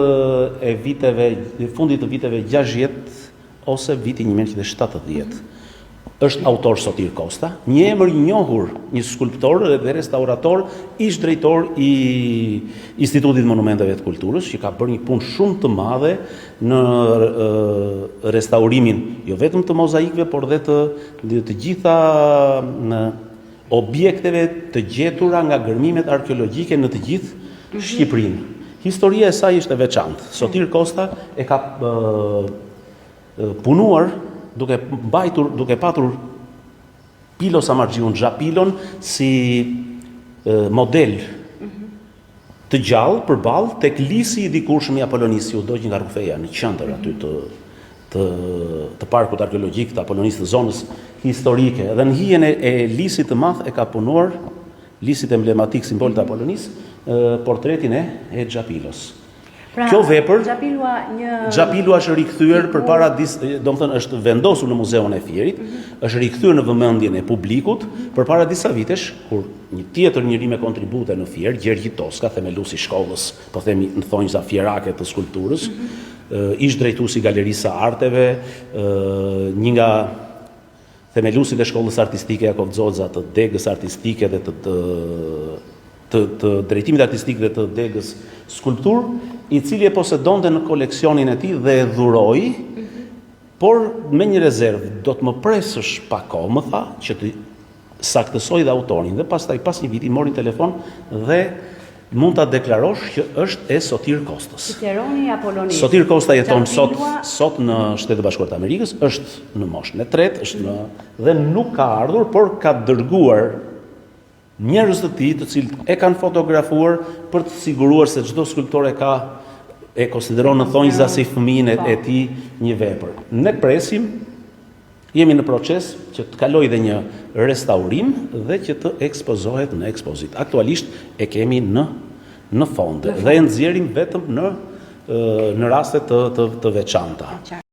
e fundit të viteve 60 ose viti 1970. Është autor Sotir Kosta, një emër i njohur, një skulptor dhe restaurator, ish drejtor i Institutit Monumenteve të Kulturës, që ka bërë një punë shumë të madhe në restaurimin jo vetëm të mozaikëve, por dhe të gjitha objekteve të gjetura nga gërmimet arkeologjike në të gjithë Shqipërinë. Historia e saj është e veçantë. Sotir Kosta e ka punuar duke patur Pilo Samardgjiun Xhapilon si model të gjallë përballë tek lisi i dikurshëm i Apolonisë Teodoqi nga Rrugfeja në qendër aty të parkut arkeologjik të Apolonisë, të zonës historike. Dhe në hijen e lisit të madh e ka punuar, lisit emblematik, simbol të Apolonisë, portretin e Xhapilos. Kjo vepër, Xhapilua është rikthyer përpara domethënë është vendosur në Muzeun e Fierit, është rikthyer në vëmendjen e publikut përpara disa vitesh, kur një tjetër njeri me kontribute në Fier, Gjergji Toska, themeluesi i shkollës, po themi në thonjza fierake të skulpturës, ish drejtuesi i Galerisë së Arteve, një nga themeluesit e shkollës artistike Jakov Xoxa, të degës artistike dhe të drejtimit artistik dhe të degës skulptur, i cili e posedonte në koleksionin e tij dhe e dhuroi, por me një rezervë, do të më presësh pak kohë, më tha, që të saktësoj dhe autorin, dhe pastaj pas një viti mori telefon dhe mund ta deklarosh që është e Sotir Kostës. Sotir Kosta jeton sot në Shtetet Bashkuara të Amerikës, është në moshën e tretë, dhe nuk ka ardhur, por ka dërguar njerëz të tij, të cilët e kanë fotografuar për të siguruar se çdo skulptor e konsideron në thonjza si fëmijën e tij një vepër. Ne presim, jemi në proces që të kalojë dhe një restaurim dhe që të ekspozohet në ekspozit. Aktualisht e kemi në fonde dhe e nxjerrim vetëm në raste të veçanta.